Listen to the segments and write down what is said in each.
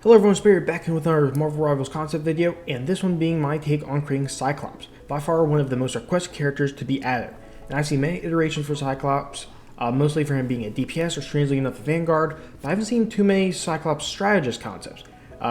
Hello everyone, Spirit back in with another Marvel Rivals concept video, and this one being my take on creating Cyclops, by far one of the most requested characters to be added. And I've seen many iterations for Cyclops, mostly for him being a DPS or strangely enough a Vanguard, but I haven't seen too many Cyclops Strategist concepts,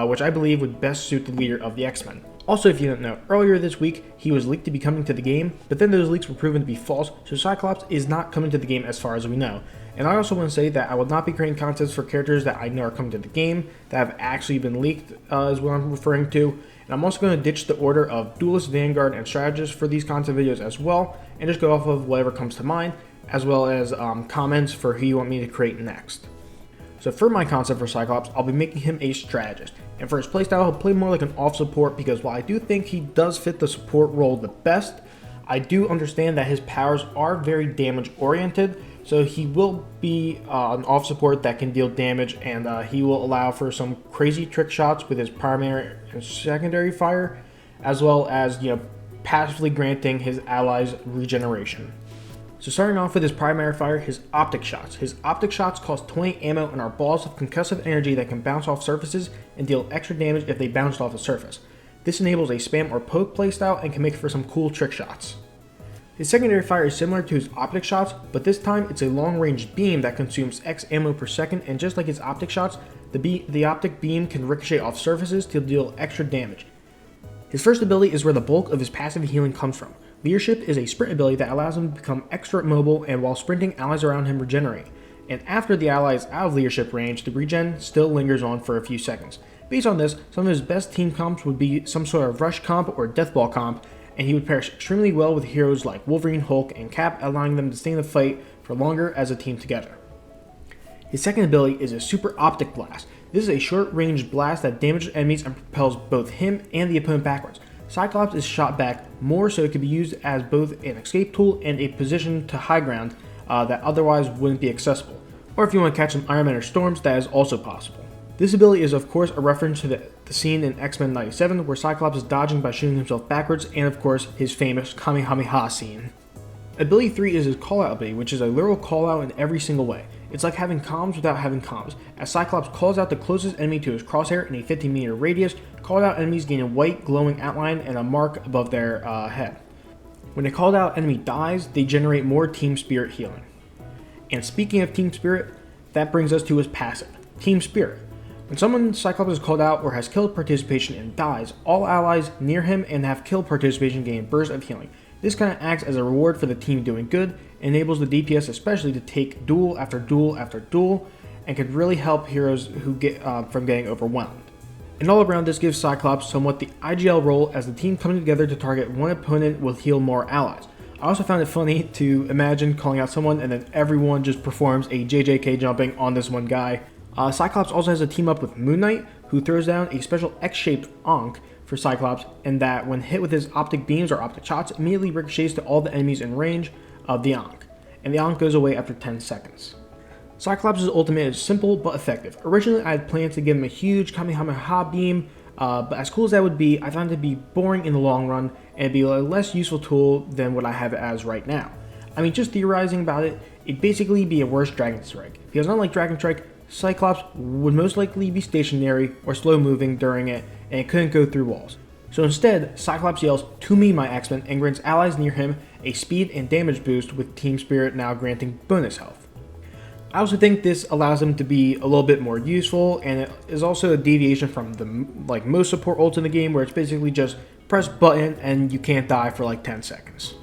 which I believe would best suit the leader of the X-Men. Also, if you don't know, earlier this week, he was leaked to be coming to the game, but then those leaks were proven to be false, so Cyclops is not coming to the game as far as we know. And I also want to say that I will not be creating concepts for characters that I know are coming to the game, that have actually been leaked, is what I'm referring to. And I'm also going to ditch the order of Duelist, Vanguard, and Strategist for these concept videos as well, and just go off of whatever comes to mind, as well as comments for who you want me to create next. So for my concept for Cyclops, I'll be making him a strategist. And for his playstyle, he'll play more like an off support because while I do think he does fit the support role the best, I do understand that his powers are very damage oriented. So he will be an off support that can deal damage, and he will allow for some crazy trick shots with his primary and secondary fire, as well as passively granting his allies regeneration. So starting off with his primary fire, his optic shots. His optic shots cost 20 ammo and are balls of concussive energy that can bounce off surfaces and deal extra damage if they bounced off the surface. This enables a spam or poke playstyle and can make for some cool trick shots. His secondary fire is similar to his optic shots, but this time it's a long-range beam that consumes X ammo per second, and just like his optic shots, the optic beam can ricochet off surfaces to deal extra damage. His first ability is where the bulk of his passive healing comes from. Leadership is a sprint ability that allows him to become extra mobile, and while sprinting, allies around him regenerate. And after the ally is out of leadership range, the regen still lingers on for a few seconds. Based on this, some of his best team comps would be some sort of rush comp or deathball comp, and he would pair extremely well with heroes like Wolverine, Hulk, and Cap, allowing them to stay in the fight for longer as a team together. His second ability is a Super Optic Blast. This is a short-range blast that damages enemies and propels both him and the opponent backwards. Cyclops is shot back more, so it can be used as both an escape tool and a position to high ground that otherwise wouldn't be accessible. Or if you want to catch some Iron Man or Storms, that is also possible. This ability is of course a reference to the scene in X-Men 97 where Cyclops is dodging by shooting himself backwards, and of course his famous Kamehameha scene. Ability 3 is his callout ability, which is a literal callout in every single way. It's like having comms without having comms, as Cyclops calls out the closest enemy to his crosshair in a 50-meter radius. Called out enemies gain a white glowing outline and a mark above their head. When a called out enemy dies, they generate more Team Spirit healing. And speaking of Team Spirit, that brings us to his passive, Team Spirit. When someone Cyclops is called out or has killed participation and dies, all allies near him and have killed participation gain a burst of healing. This kind of acts as a reward for the team doing good, and enables the DPS especially to take duel after duel after duel, and could really help heroes who get from getting overwhelmed. And all around, this gives Cyclops somewhat the IGL role, as the team coming together to target one opponent will heal more allies. I also found it funny to imagine calling out someone and then everyone just performs a JJK jumping on this one guy. Cyclops also has a team up with Moon Knight, who throws down a special X-shaped Ankh for Cyclops, and that when hit with his optic beams or optic shots, immediately ricochets to all the enemies in range of the Ankh, and the Ankh goes away after 10 seconds. Cyclops' ultimate is simple but effective. Originally, I had planned to give him a huge Kamehameha beam, but as cool as that would be, I found it to be boring in the long run, and it'd be a less useful tool than what I have it as right now. I mean, just theorizing about it, it'd basically be a worse Dragon Strike, because unlike Dragon Strike, Cyclops would most likely be stationary or slow moving during it, and it couldn't go through walls. So instead, Cyclops yells, "To me, my X-Men," and grants allies near him a speed and damage boost, with Team Spirit now granting bonus health. I also think this allows him to be a little bit more useful, and it is also a deviation from the most support ults in the game, where it's basically just press button and you can't die for like 10 seconds.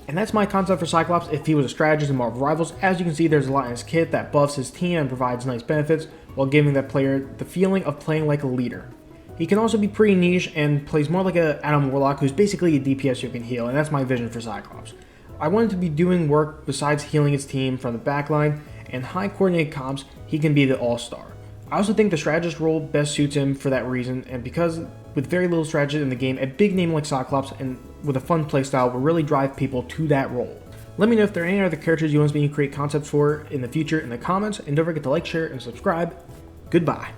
And that's my concept for Cyclops if he was a strategist in Marvel Rivals. As you can see, there's a lot in his kit that buffs his team and provides nice benefits, while giving that player the feeling of playing like a leader. He can also be pretty niche and plays more like an Adam Warlock, who's basically a DPS who can heal, and that's my vision for Cyclops. I wanted to be doing work besides healing his team from the backline, and high coordinated comps, he can be the all-star. I also think the strategist role best suits him for that reason, and because with very little strategy in the game, a big name like Cyclops and with a fun playstyle will really drive people to that role. Let me know if there are any other characters you want me to create concepts for in the future in the comments, and don't forget to like, share, and subscribe. Goodbye.